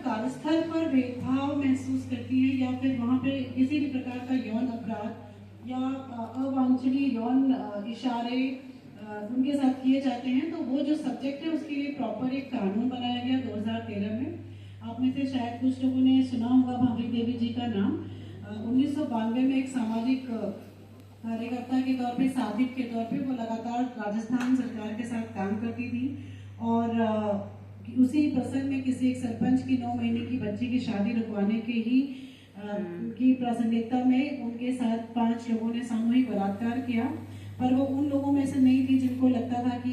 कार्यस्थल पर भेदभाव महसूस करती हैं या फिर वहाँ पे किसी भी प्रकार का यौन अपराध या अवांछनीय यौन इशारे उनके साथ किए जाते हैं, तो वो जो सब्जेक्ट है उसके लिए प्रॉपर एक कानून बनाया गया 2013 में। आप में से शायद कुछ लोगों ने सुना होगा भाभी देवी जी का नाम। 1992 में एक सामाजिक कार्यकर्ता के तौर पे, साधिक के तौर पे वो लगातार राजस्थान सरकार के साथ काम करती थी और उसी प्रसंग में किसी एक सरपंच की 9 महीने की बच्ची की शादी रुकवाने के ही की प्रासंगिकता में उनके साथ 5 लोगों ने सामूहिक बलात्कार किया। पर वो उन लोगों में से नहीं थी जिनको लगता था कि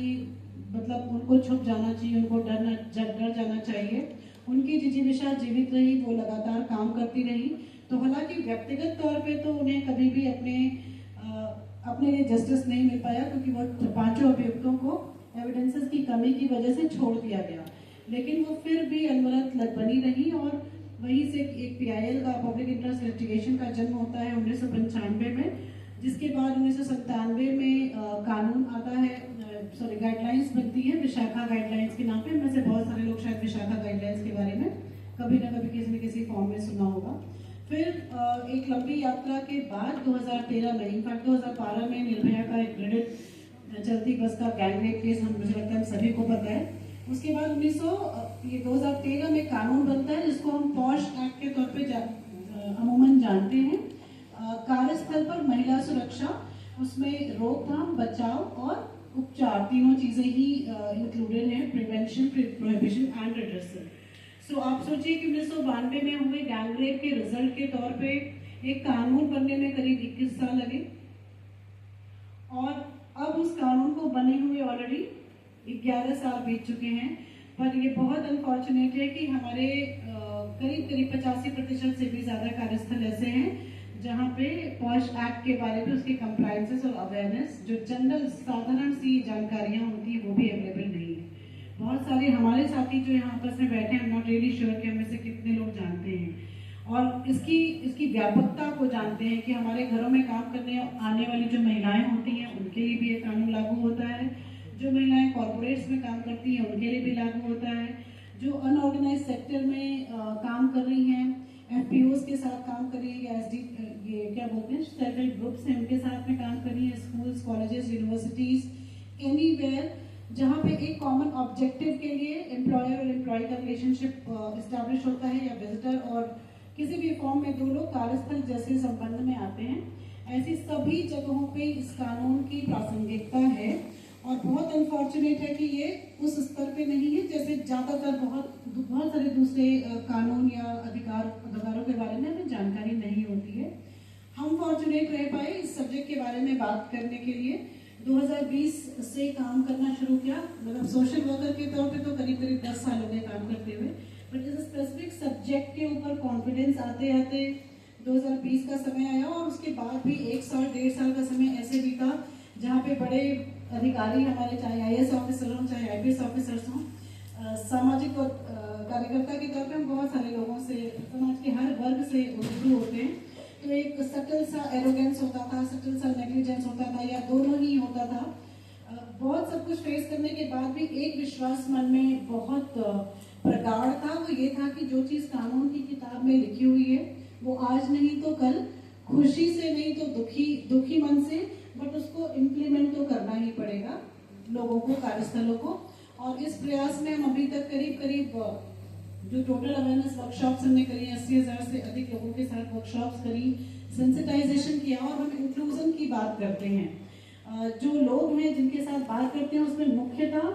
मतलब उनको छुप जाना चाहिए, उनको डर जाना चाहिए। उनकी जिजीविषा जीवित रही, वो लगातार काम करती रही। तो हालांकि व्यक्तिगत तौर पे तो उन्हें कभी भी अपने लिए जस्टिस नहीं मिल पाया, क्योंकि वो 5 अभियुक्तों को एविडेंसेस की कमी की वजह से छोड़ दिया गया, लेकिन वो फिर भी अनवरत बनी रही और वहीं से एक PIL का, पब्लिक इंटरेस्ट लिटिगेशन का जन्म होता है 1995 में, जिसके बाद 1997 में कानून आता है, गाइडलाइंस बनती है विशाखा गाइडलाइंस के नाम पे। में से बहुत सारे लोग शायद विशाखा गाइडलाइंस के बारे में कभी ना कभी किसी न किसी फॉर्म में सुना होगा। फिर एक लंबी यात्रा के बाद 2013 में, इनफैक्ट 2012 में निर्भया का एक क्रेडिट चलती बस का गैंग रेप केस मुझे लगता है सभी को पता है। उसके बाद 2013 में कानून बनता है जिसको हम पॉश एक्ट के तौर पे अमूमन जानते हैं। कार्यस्थल पर महिला सुरक्षा, उसमें रोकथाम, बचाव और उपचार तीनों चीजें ही इंक्लूडेड हैं, प्रिवेंशन, प्रोहिबिशन एंड रिड्रेसल। सो आप सोचिए कि 1992 में हुए गैंग रेप के रिजल्ट के तौर पे एक कानून बनने में करीब 21 साल लगे और अब उस कानून को बने हुए ऑलरेडी 11 साल बीत चुके हैं। पर ये बहुत अनफॉर्चुनेट है कि हमारे करीब 85% से भी ज्यादा कार्यस्थल ऐसे हैं जहाँ पे पॉश एक्ट के बारे में उसके कंप्लायंसेस और अवेयरनेस, जो जनरल साधारण सी जानकारियाँ होती है, वो भी अवेलेबल नहीं है। बहुत सारे हमारे साथी जो यहाँ आपस में बैठे हैं, नॉट रियली श्योर कि हमें से कितने लोग जानते हैं और इसकी व्यापकता को जानते हैं कि हमारे घरों में काम करने आने वाली जो महिलाएं होती हैं उनके लिए भी ये कानून लागू होता है, जो महिलाएं कॉर्पोरेट्स में काम करती हैं उनके लिए भी लागू होता है, जो अनऑर्गेनाइज सेक्टर में काम कर रही हैं, FPOs के साथ काम कर रही है या ये क्या बोलते हैं सेल्फ हेल्प ग्रुप्स हैं उनके साथ में काम कर रही है, स्कूल्स, कॉलेजेस, यूनिवर्सिटीज, एनीवेयर जहाँ पे एक कॉमन ऑब्जेक्टिव के लिए एम्प्लॉयर और एम्प्लॉय का रिलेशनशिप एस्टैब्लिश होता है या विजिटर और किसी भी फॉर्म में 2 लोग कार्यस्थल जैसे संबंध में आते हैं, ऐसी सभी जगहों पे इस कानून की प्रासंगिकता है। और बहुत अनफॉर्चुनेट है कि ये उस स्तर पे नहीं है जैसे ज्यादातर बहुत सारे दूसरे कानून या अधिकारों के बारे में हमें जानकारी नहीं होती है। हम फॉर्चुनेट रह पाए इस सब्जेक्ट के बारे में बात करने के लिए। 2020 से काम करना शुरू किया, मतलब सोशल वर्कर के तौर पे तो करीब 10 साल हो गए काम करते हुए, बट इस स्पेसिफिक सब्जेक्ट के ऊपर कॉन्फिडेंस आते आते 2020 का समय आया और उसके बाद भी 1 साल 1.5 साल का समय ऐसे बीता जहाँ पे बड़े अधिकारी हमारे, चाहे IAS ऑफिसर हों चाहे IPS ऑफिसर्स हों, सामाजिक कार्यकर्ता के तौर पे हम बहुत सारे लोगों से, समाज के हर वर्ग से रूबरू होते हैं, तो एक सटल सा एरोगेंस होता था, सटल सा नेग्लिजेंस होता था या दोनों ही होता था। बहुत सब कुछ फेस करने के बाद भी एक विश्वास मन में बहुत प्रगाढ़ था, वो ये था कि जो चीज़ कानून की किताब में लिखी हुई है वो आज नहीं तो कल, खुशी से नहीं तो दुखी मन से, बट उसको इम्प्लीमेंट तो करना ही पड़ेगा लोगों को, कार्यस्थलों को। और इस प्रयास में हम अभी तक करीब जो टोटल अवेयरनेस वर्कशॉप्स हमने करी, 80,000 से अधिक लोगों के साथ वर्कशॉप्स करी, सेंसिटाइजेशन किया और हम इंक्लूजन की बात करते हैं। जो लोग हैं जिनके साथ बात करते हैं उसमें मुख्यतः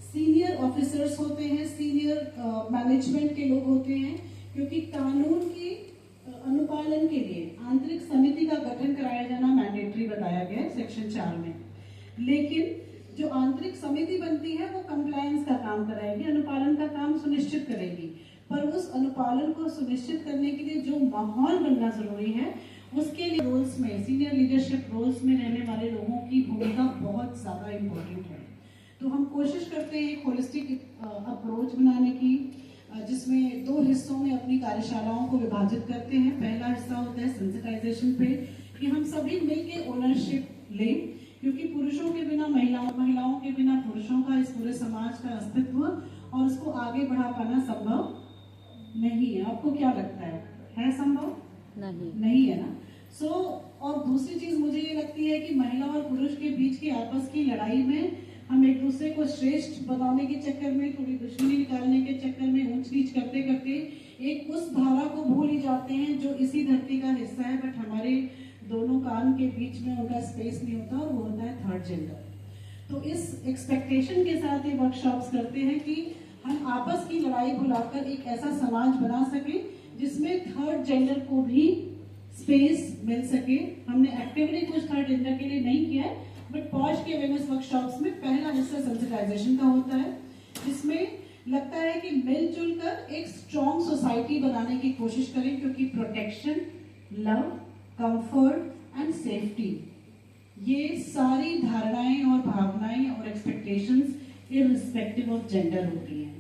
सीनियर ऑफिसर्स होते हैं, सीनियर मैनेजमेंट के लोग होते हैं, क्योंकि कानून की अनुपालन के लिए आंतरिक समिति का गठन कराया जाना मैंडेटरी बताया गया है सेक्शन 4 में। लेकिन जो आंतरिक समिति बनती है वो कंप्लायंस का काम कराएगी, अनुपालन का काम सुनिश्चित करेगी, पर उस अनुपालन को सुनिश्चित करने के लिए जो माहौल बनना जरूरी है उसके लिए रोल्स में, सीनियर लीडरशिप रोल्स में रहने वाले लोगों की भूमिका बहुत ज्यादा इम्पोर्टेंट है। तो हम कोशिश करते हैं एक होलिस्टिक अप्रोच बनाने की, जिसमें 2 हिस्सों में अपनी कार्यशालाओं को विभाजित करते हैं। पहला हिस्सा होता है सेंसिटाइजेशन पे, कि हम सभी मिलके ओनरशिप लें, क्योंकि पुरुषों के बिना महिलाओं के बिना पुरुषों का इस पूरे समाज का अस्तित्व और उसको आगे बढ़ा पाना संभव आपको क्या लगता है संभव? नहीं है ना। और दूसरी चीज मुझे ये लगती है कि महिला और पुरुष के बीच की आपस की लड़ाई में हम एक दूसरे को श्रेष्ठ बनाने के चक्कर में, थोड़ी दुश्मनी निकालने के चक्कर में ऊंच नीच करते करते एक उस धारा को भूल ही जाते हैं जो इसी धरती का हिस्सा है, बट हमारे दोनों कान के बीच में उनका स्पेस नहीं होता, और वो होता है थर्ड जेंडर। तो इस एक्सपेक्टेशन के साथ ये वर्कशॉप्स करते हैं कि हम आपस की लड़ाई भुलाकर एक ऐसा समाज बना सके जिसमें थर्ड जेंडर को भी स्पेस मिल सके। हमने एक्टिवली कुछ थर्ड जेंडर के लिए नहीं किया है, बट पॉश के अवेयरनेस वर्कशॉप्स में पहला हिस्सा सेंसिटाइजेशन का होता है, जिसमें लगता है कि मिलजुल कर एक स्ट्रॉन्ग सोसाइटी बनाने की कोशिश करें, क्योंकि protection, love, comfort and safety, ये सारी धारणाएं और भावनाएं और एक्सपेक्टेशंस इररिस्पेक्टिव ऑफ जेंडर होती हैं।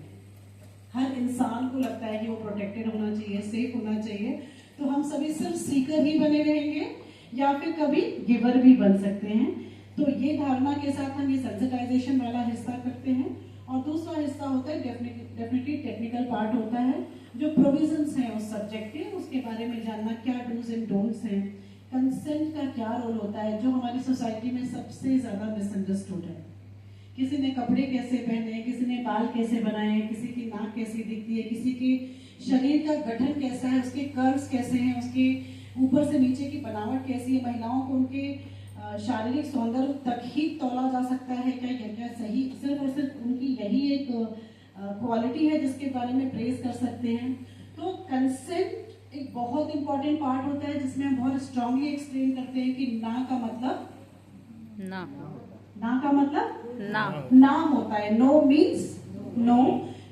हर इंसान को लगता है कि वो प्रोटेक्टेड होना चाहिए, सेफ होना चाहिए। तो हम सभी सिर्फ सीकर ही बने रहेंगे या फिर कभी गिवर भी बन सकते हैं। तो ये धारणा के साथ हम ये सेंसिटाइजेशन वाला हिस्सा करते हैं। और दूसरा हिस्सा होता है डेफिनेटली टेक्निकल पार्ट होता है, जो प्रोविजंस हैं उस सब्जेक्ट के, उसके बारे में जानना, क्या डूज एंड डोंट्स हैं, कंसेंट का क्या रोल होता है, जो हमारी सोसाइटी में सबसे ज्यादा मिसअंडरस्टूड है। किसी ने कपड़े कैसे पहने, किसी ने बाल कैसे बनाए, किसी की नाक कैसी दिखती है, किसी के शरीर का गठन कैसा है, उसके कर्व्स कैसे हैं, उसके ऊपर से नीचे की बनावट कैसी है, महिलाओं को उनके शारीरिक सौंदर्य तक ही तौला जा सकता है क्या सही, सिर्फ और सिर्फ उनकी यही एक क्वालिटी है जिसके बारे में प्रेज कर सकते हैं। तो कंसेंट एक बहुत इंपॉर्टेंट पार्ट होता है, जिसमें हम बहुत स्ट्रांगली एक्सप्लेन करते हैं कि ना का मतलब ना का मतलब ना होता है। No means no.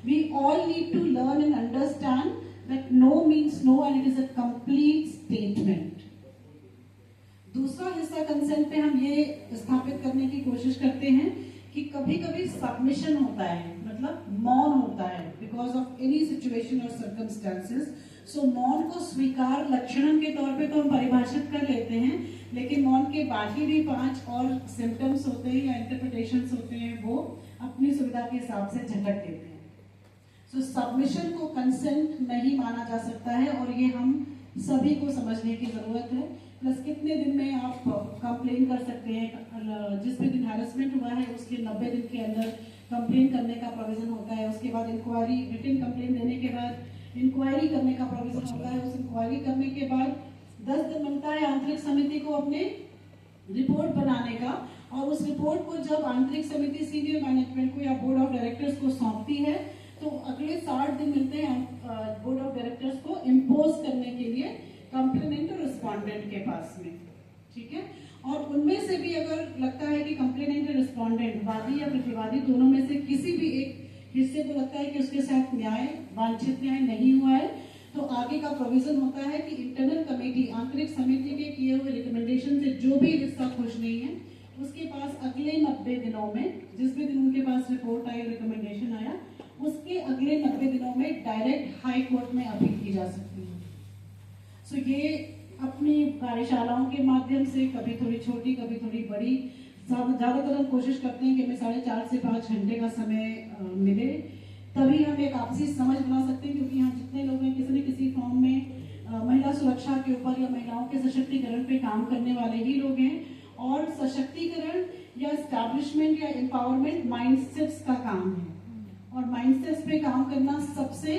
We all need to learn and understand that no means no and it is a complete statement. दूसरा हिस्सा कंसेंट पे हम ये स्थापित करने की कोशिश करते हैं कि कभी कभी सबमिशन होता है, मतलब मौन होता है, बिकॉज ऑफ एनी सिचुएशन और सर्कमस्टेंसेस। सो मौन को स्वीकार लक्षण के तौर पे तो हम परिभाषित कर लेते हैं, लेकिन मौन के बाकी भी 5 और सिम्टम्स होते हैं या इंटरप्रिटेशंस होते हैं, वो अपनी सुविधा के हिसाब से झटक देते हैं। सो सबमिशन को कंसेंट नहीं माना जा सकता है, और ये हम सभी को समझने की जरूरत है। प्लस कितने दिन में आप कंप्लेन कर सकते हैं, जिस भी दिन हैरेसमेंट हुआ है उसके 90 दिन के अंदर कंप्लेन करने का प्रोविजन होता है। उसके बाद इंक्वायरी, रिटन कंप्लेन देने के बाद इंक्वायरी करने का प्रोविजन होता है। उस इंक्वायरी करने के बाद 10 दिन मिलता है आंतरिक समिति को अपने रिपोर्ट बनाने का, और उस रिपोर्ट को जब आंतरिक समिति सीनियर मैनेजमेंट को या बोर्ड ऑफ डायरेक्टर्स को सौंपती है, तो अगले 60 दिन मिलते हैं बोर्ड ऑफ डायरेक्टर्स को इम्पोज करने के लिए कंप्लेनेंट और रिस्पॉन्डेंट के पास में, ठीक है। और उनमें से भी अगर लगता है कि कंप्लेनेंट और रिस्पॉन्डेंट, वादी या प्रतिवादी, दोनों में से किसी भी एक हिस्से को लगता है कि उसके साथ न्याय, वांछित न्याय नहीं हुआ है, तो आगे का प्रोविजन होता है कि इंटरनल कमेटी, आंतरिक समिति के किए हुए रिकमेंडेशन से जो भी हिस्सा खुश नहीं है, उसके पास अगले 90 दिनों में, जिस भी दिन उनके पास रिपोर्ट आई, रिकमेंडेशन आया, उसके अगले 90 दिनों में डायरेक्ट हाई कोर्ट में अपील की जा सकती है। सो ये अपनी कार्यशालाओं के माध्यम से, कभी थोड़ी छोटी कभी थोड़ी बड़ी, ज्यादातर हम कोशिश करते हैं कि हमें 4.5 से 5 घंटे का समय मिले, तभी हम एक आपसी समझ बना सकते हैं। क्योंकि हम जितने लोग हैं, किसी न किसी फॉर्म में महिला सुरक्षा के ऊपर या महिलाओं के सशक्तिकरण पे काम करने वाले ही लोग हैं, और सशक्तिकरण या एस्टैब्लिशमेंट या एम्पावरमेंट माइंडसेट्स का काम है, और माइंडसेट्स पे काम करना सबसे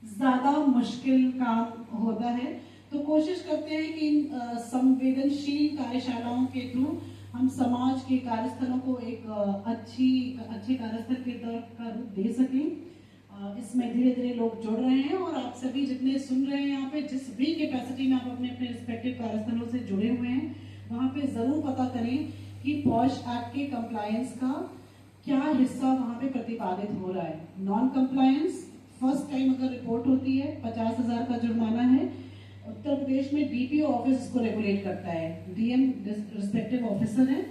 ज्यादा मुश्किल काम होता है। तो कोशिश करते हैं कि इन संवेदनशील कार्यशालाओं के थ्रू हम समाज के कार्यस्थलों को एक अच्छे कार्यस्थल के तौर का रूप दे सकें। इसमें धीरे धीरे लोग जुड़ रहे हैं, और आप सभी जितने सुन रहे हैं यहाँ पे, जिस भी कैपेसिटी में आप अपने अपने रिस्पेक्टिव कार्यस्थलों से जुड़े हुए हैं, वहाँ पे जरूर पता करें कि पॉश एक्ट के कंप्लायंस का क्या हिस्सा वहाँ पे प्रतिपादित हो रहा है। नॉन कंप्लायंस फर्स्ट टाइम अगर रिपोर्ट होती है, 50,000 का जुर्माना है। उत्तर प्रदेश में डीपीओ ऑफिस इसको रेगुलेट करता है, डीएम रिस्पेक्टिव ऑफिसर है,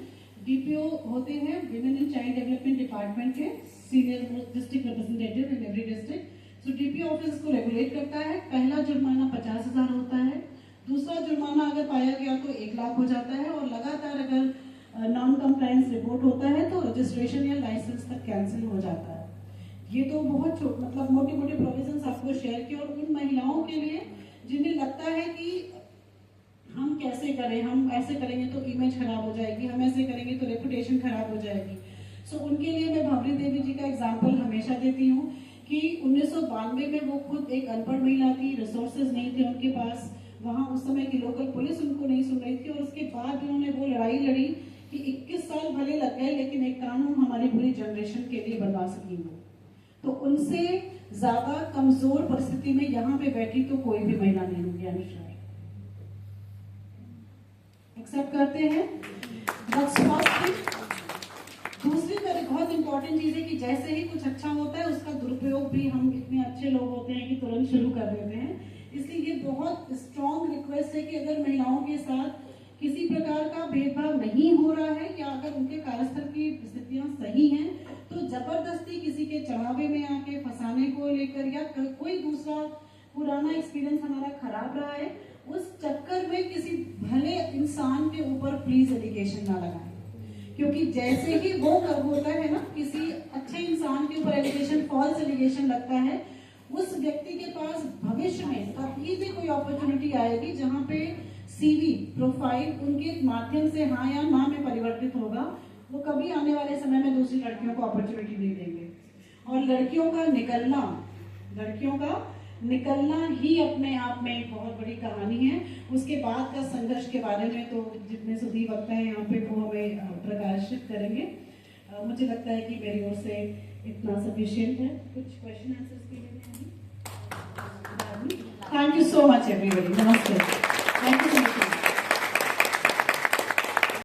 डीपीओ होते हैं women and child development department के senior district representative in every district. So DPO office इसको रेगुलेट करता है। पहला जुर्माना 50,000 होता है, दूसरा जुर्माना अगर पाया गया तो 1 लाख हो जाता है, और लगातार अगर नॉन कंप्लायंस रिपोर्ट होता है तो रजिस्ट्रेशन या लाइसेंस तक कैंसिल हो जाता है। ये तो बहुत मतलब मोटे मोटे प्रोविजंस आपको शेयर किए, और उन लगता है कि हम कैसे करें, हम ऐसे करेंगे तो इमेज खराब हो जाएगी, हम ऐसे करेंगे तो रेपुटेशन खराब हो जाएगी। सो उनके लिए मैं भवरी देवी जी का एग्जाम्पल हमेशा देती हूँ कि 1992 में वो खुद एक अनपढ़ महिला थी, रिसोर्सेज नहीं थे उनके पास, वहाँ उस समय की लोकल पुलिस उनको नहीं सुन रही थी, और उसके बाद उन्होंने वो लड़ाई लड़ी कि 21 साल भले लग गए लेकिन एक कानून हमारी पूरी जनरेशन के लिए बनवा सकी वो। तो उनसे ज्यादा कमजोर परिस्थिति में यहाँ पे बैठी तो कोई भी महिला नहीं होगी। अनुश्रा एक्सेप्ट करते हैं। दूसरी तरह बहुत इंपॉर्टेंट चीज है कि जैसे ही कुछ अच्छा होता है उसका दुरुपयोग भी, हम इतने अच्छे लोग होते हैं कि तुरंत शुरू कर देते हैं। इसलिए ये बहुत स्ट्रॉन्ग रिक्वेस्ट है कि अगर महिलाओं के साथ किसी प्रकार का भेदभाव नहीं हो रहा है, या अगर उनके कार्यस्थल की स्थितियां सही हैं, तो जबरदस्ती किसी के चढ़ावे में आके फंसाने को लेकर, या कोई दूसरा पुराना एक्सपीरियंस हमारा खराब रहा है, उस चक्कर में किसी भले इंसान के ऊपर प्लीज एलिगेशन ना लगाएं। क्योंकि जैसे ही वो होता है ना, किसी अच्छे इंसान के ऊपर एलिगेशन, फॉल्स एलिगेशन लगता है, उस व्यक्ति के पास भविष्य में कभी भी कोई अपॉर्चुनिटी आएगी जहां पे सीवी प्रोफाइल उनके माध्यम से हाँ या ना में परिवर्तित होगा, वो कभी आने वाले समय में दूसरी लड़कियों को अपॉर्चुनिटी नहीं देंगे। और लड़कियों का निकलना ही अपने आप में एक बहुत बड़ी कहानी है। उसके बाद का संघर्ष के बारे में तो जितने सुधी वक्ता है यहाँ पे वो हमें प्रकाशित करेंगे। मुझे लगता है कि मेरी ओर से इतना सफिशिएंट है। कुछ क्वेश्चन आंसर्स के लिए thank you so much everybody. नमस्ते। Thank you.